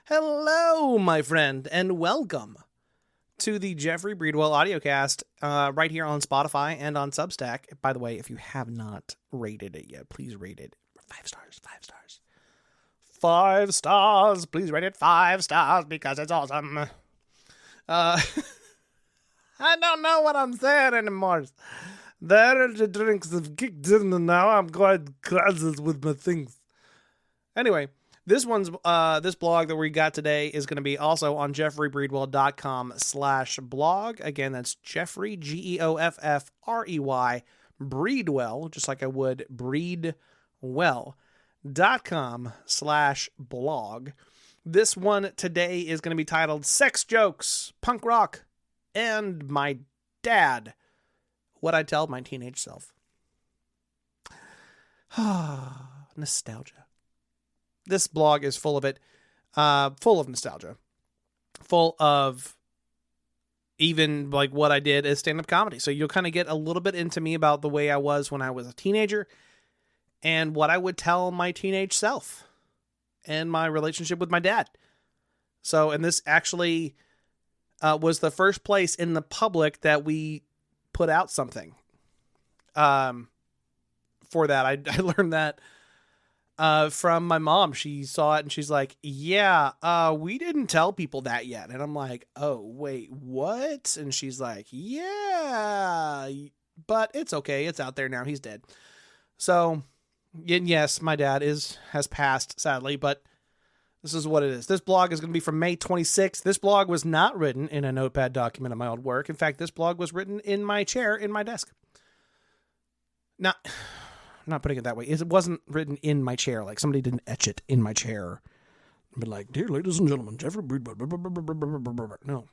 Hello, my friend, and welcome to the Jeffrey Breedwell audiocast right here on Spotify and on Substack. By the way, if you have not rated it yet, please rate it 5 stars, 5 stars. 5 stars, please rate it 5 stars because it's awesome. I don't know what I'm saying anymore. The energy drinks have kicked in and now I'm quite closet with my things. Anyway, this blog that we got today is going to be also on jeffreybreedwell.com/blog. Again, that's Jeffrey, Geoffrey, Breedwell, just like I would breedwell.com/blog. This one today is going to be titled Sex Jokes, Punk Rock, and My Dad. What I tell my teenage self. Nostalgia. This blog is full of it, full of nostalgia, full of even like what I did as stand-up comedy. So you'll kind of get a little bit into me about the way I was when I was a teenager and what I would tell my teenage self and my relationship with my dad. So, and this actually was the first place in the public that we put out something for that. I learned that from my mom. She saw it and she's like, yeah, we didn't tell people that yet. And I'm like, oh, wait, what? And she's like, yeah, but it's okay. It's out there now. He's dead. So, yes, my dad has passed, sadly, but this is what it is. This blog is going to be from May 26th. This blog was not written in a notepad document of my old work. In fact, this blog was written in my chair in my desk. Now, I'm not putting it that way. It wasn't written in my chair. Like somebody didn't etch it in my chair. But like, dear ladies and gentlemen, Jeffrey Breedwell. No,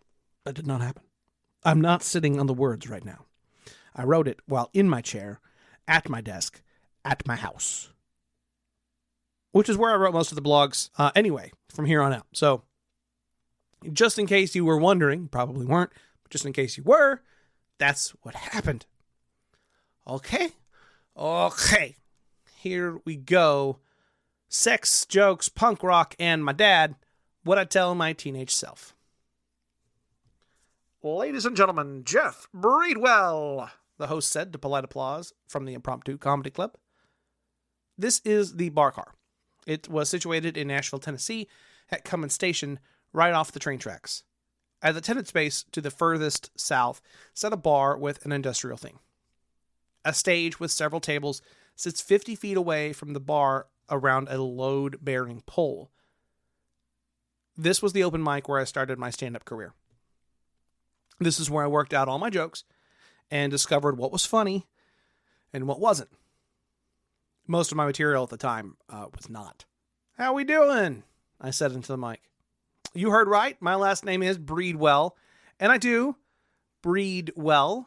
that did not happen. I'm not sitting on the words right now. I wrote it while in my chair, at my desk, at my house. Which is where I wrote most of the blogs anyway, from here on out. So, just in case you were wondering, probably weren't, but just in case you were, that's what happened. Okay, here we go. Sex, jokes, punk rock, and my dad. What I tell my teenage self. Ladies and gentlemen, Jeff Breedwell, the host said to polite applause from the Impromptu Comedy Club. This is the bar car. It was situated in Nashville, Tennessee, at Cummins Station, right off the train tracks. At the tenant space to the furthest south sat a bar with an industrial theme. A stage with several tables sits 50 feet away from the bar around a load-bearing pole. This was the open mic where I started my stand-up career. This is where I worked out all my jokes and discovered what was funny and what wasn't. Most of my material at the time was not. How we doing? I said into the mic. You heard right. My last name is Breedwell, and I do breed well,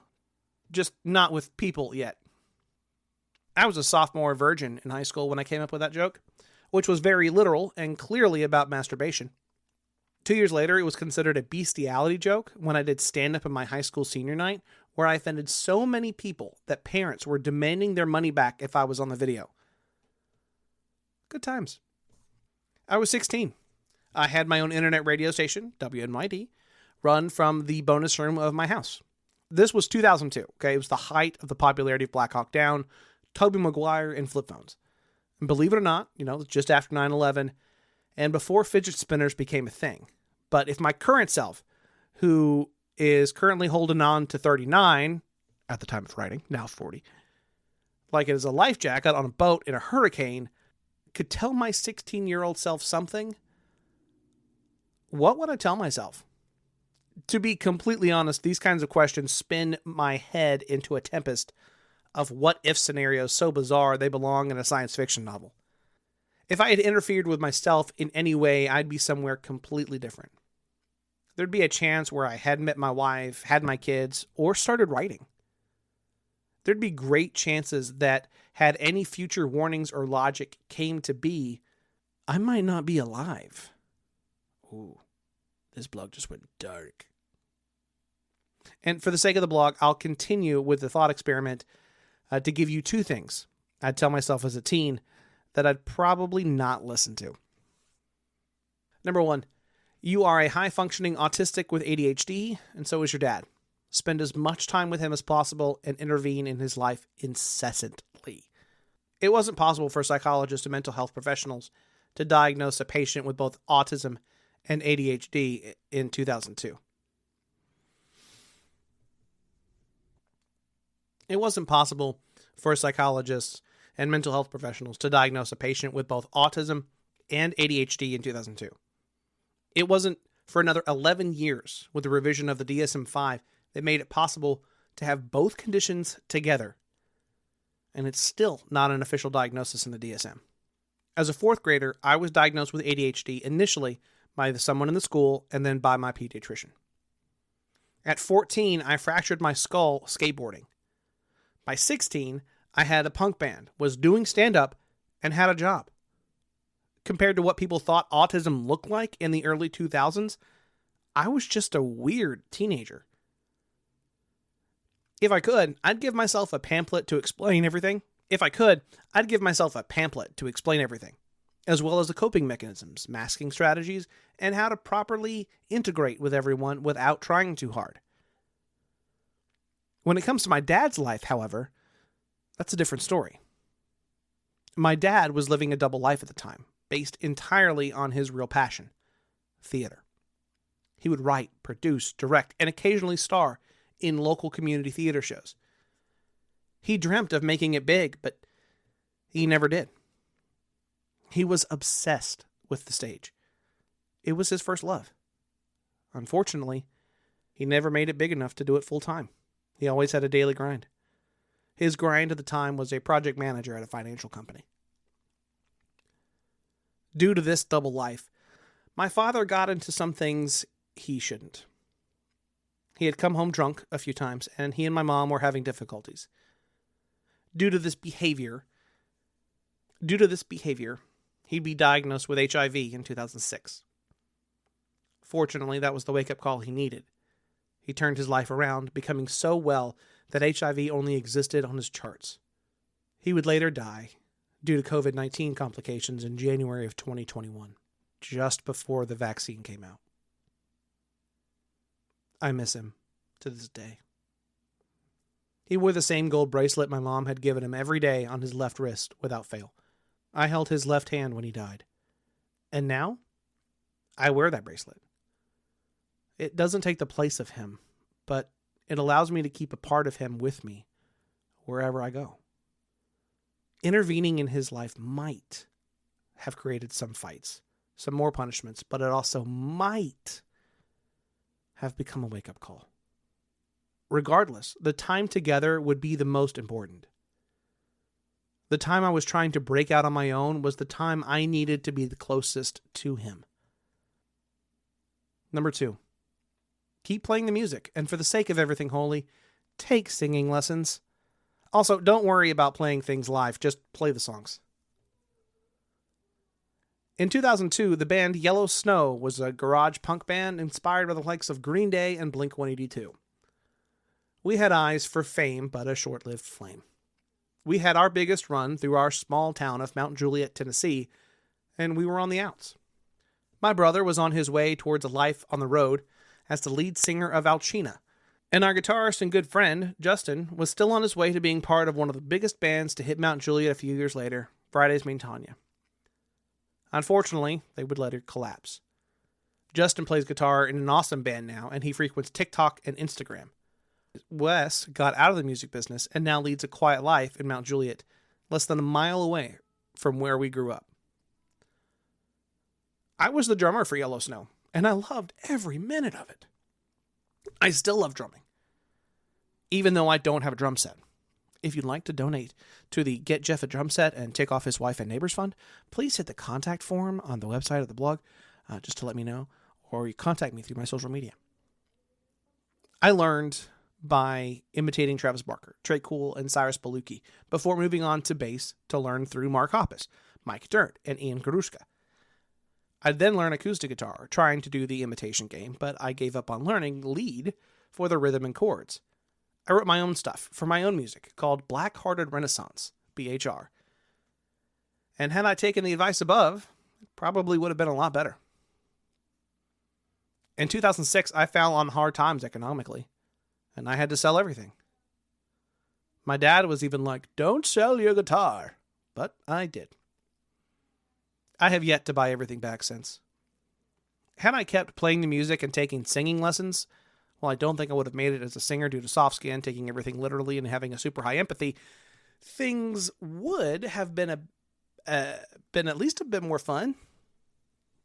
just not with people yet. I was a sophomore virgin in high school when I came up with that joke, which was very literal and clearly about masturbation. 2 years later, it was considered a bestiality joke when I did stand-up in my high school senior night, where I offended so many people that parents were demanding their money back if I was on the video. Good times. I was 16. I had my own internet radio station, WNYD, run from the bonus room of my house. This was 2002, okay? It was the height of the popularity of Black Hawk Down, Tobey Maguire, and flip phones. And believe it or not, just after 9/11, and before fidget spinners became a thing. But if my current self, who is currently holding on to 39 at the time of writing, now 40, like it is a life jacket on a boat in a hurricane, could tell my 16-year-old self something, what would I tell myself? To be completely honest, these kinds of questions spin my head into a tempest of what-if scenarios so bizarre they belong in a science fiction novel. If I had interfered with myself in any way, I'd be somewhere completely different. There'd be a chance where I hadn't met my wife, had my kids, or started writing. There'd be great chances that had any future warnings or logic came to be, I might not be alive. Ooh, this blog just went dark. And for the sake of the blog, I'll continue with the thought experiment to give you two things I'd tell myself as a teen that I'd probably not listen to. Number one, You are a high-functioning autistic with ADHD, and so is your dad. Spend as much time with him as possible and intervene in his life incessantly. It wasn't possible for psychologists and mental health professionals to diagnose a patient with both autism and ADHD in 2002. It wasn't possible for psychologists and mental health professionals to diagnose a patient with both autism and ADHD in 2002. It wasn't for another 11 years with the revision of the DSM-5 that made it possible to have both conditions together. And it's still not an official diagnosis in the DSM. As a fourth grader, I was diagnosed with ADHD initially by someone in the school and then by my pediatrician. At 14, I fractured my skull skateboarding. By 16, I had a punk band, was doing stand-up, and had a job. Compared to what people thought autism looked like in the early 2000s, I was just a weird teenager. If I could, I'd give myself a pamphlet to explain everything. As well as the coping mechanisms, masking strategies, and how to properly integrate with everyone without trying too hard. When it comes to my dad's life, however, that's a different story. My dad was living a double life at the time, based entirely on his real passion, theater. He would write, produce, direct, and occasionally star in local community theater shows. He dreamt of making it big, but he never did. He was obsessed with the stage. It was his first love. Unfortunately, he never made it big enough to do it full time. He always had a daily grind. His grind at the time was a project manager at a financial company. Due to this double life, my father got into some things he shouldn't. He had come home drunk a few times, and he and my mom were having difficulties. Due to this behavior, he'd be diagnosed with HIV in 2006. Fortunately, that was the wake-up call he needed. He turned his life around, becoming so well that HIV only existed on his charts. He would later die due to COVID-19 complications in January of 2021, just before the vaccine came out. I miss him to this day. He wore the same gold bracelet my mom had given him every day on his left wrist without fail. I held his left hand when he died. And now, I wear that bracelet. It doesn't take the place of him, but it allows me to keep a part of him with me wherever I go. Intervening in his life might have created some fights, some more punishments, but it also might have become a wake-up call. Regardless, the time together would be the most important. The time I was trying to break out on my own was the time I needed to be the closest to him. Number 2. Keep playing the music, and for the sake of everything holy, take singing lessons. Also, don't worry about playing things live, just play the songs. In 2002, the band Yellow Snow was a garage punk band inspired by the likes of Green Day and Blink-182. We had eyes for fame, but a short-lived flame. We had our biggest run through our small town of Mount Juliet, Tennessee, and we were on the outs. My brother was on his way towards a life on the road as the lead singer of Alcina, and our guitarist and good friend, Justin, was still on his way to being part of one of the biggest bands to hit Mount Juliet a few years later, Fridays Mean Tanya. Unfortunately, they would later collapse. Justin plays guitar in an awesome band now, and he frequents TikTok and Instagram. Wes got out of the music business and now leads a quiet life in Mount Juliet, less than a mile away from where we grew up. I was the drummer for Yellow Snow, and I loved every minute of it. I still love drumming, even though I don't have a drum set. If you'd like to donate to the Get Jeff a Drum Set and Take Off His Wife and Neighbors Fund, please hit the contact form on the website of the blog just to let me know, or you contact me through my social media. I learned by imitating Travis Barker, Trey Cool, and Cyrus Baluki before moving on to bass to learn through Mark Hoppus, Mike Dirt, and Ian Garushka. I'd then learn acoustic guitar, trying to do the imitation game, but I gave up on learning lead for the rhythm and chords. I wrote my own stuff for my own music called Black Hearted Renaissance, BHR. And had I taken the advice above, it probably would have been a lot better. In 2006, I fell on hard times economically, and I had to sell everything. My dad was even like, "Don't sell your guitar," but I did. I have yet to buy everything back since. Had I kept playing the music and taking singing lessons, well, I don't think I would have made it as a singer due to soft skin, taking everything literally, and having a super high empathy. Things would have been at least a bit more fun.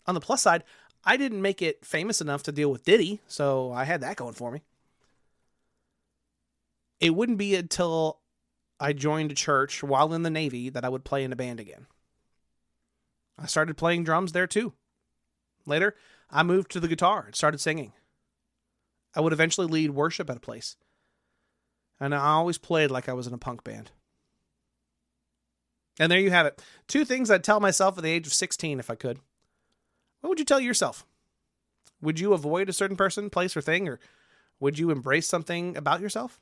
On the plus side, I didn't make it famous enough to deal with Diddy, so I had that going for me. It wouldn't be until I joined a church while in the Navy that I would play in a band again. I started playing drums there too. Later, I moved to the guitar and started singing. I would eventually lead worship at a place. And I always played like I was in a punk band. And there you have it. 2 things I'd tell myself at the age of 16 if I could. What would you tell yourself? Would you avoid a certain person, place, or thing? Or would you embrace something about yourself?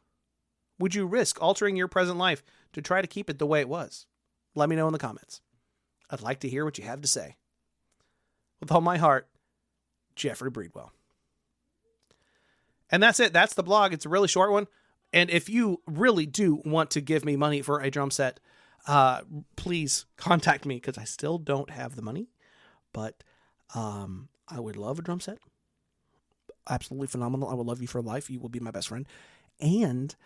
Would you risk altering your present life to try to keep it the way it was? Let me know in the comments. I'd like to hear what you have to say. With all my heart, Jeffrey Breedwell. And that's it. That's the blog. It's a really short one. And if you really do want to give me money for a drum set, please contact me because I still don't have the money. But I would love a drum set. Absolutely phenomenal. I will love you for life. You will be my best friend. And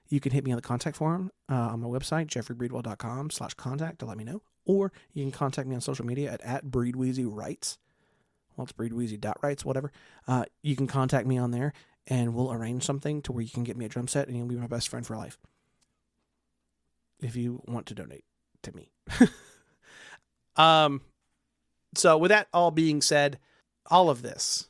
you can hit me on the contact form on my website, jeffreybreedwell.com/contact to let me know. Or you can contact me on social media at BreedWheezyWrites. Well, it's BreedWheezy.Writes, whatever. You can contact me on there, and we'll arrange something to where you can get me a drum set, and you'll be my best friend for life. If you want to donate to me. So with that all being said, all of this,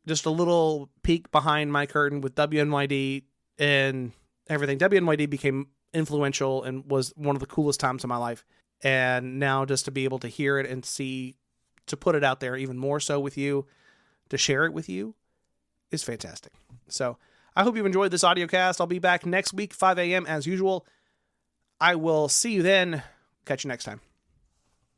just a little peek behind my curtain with WNYD and everything. WNYD became influential and was one of the coolest times of my life. And now just to be able to hear it and see, to put it out there even more so with you, to share it with you, is fantastic. So I hope you've enjoyed this audio cast. I'll be back next week, 5 a.m. as usual. I will see you then. Catch you next time.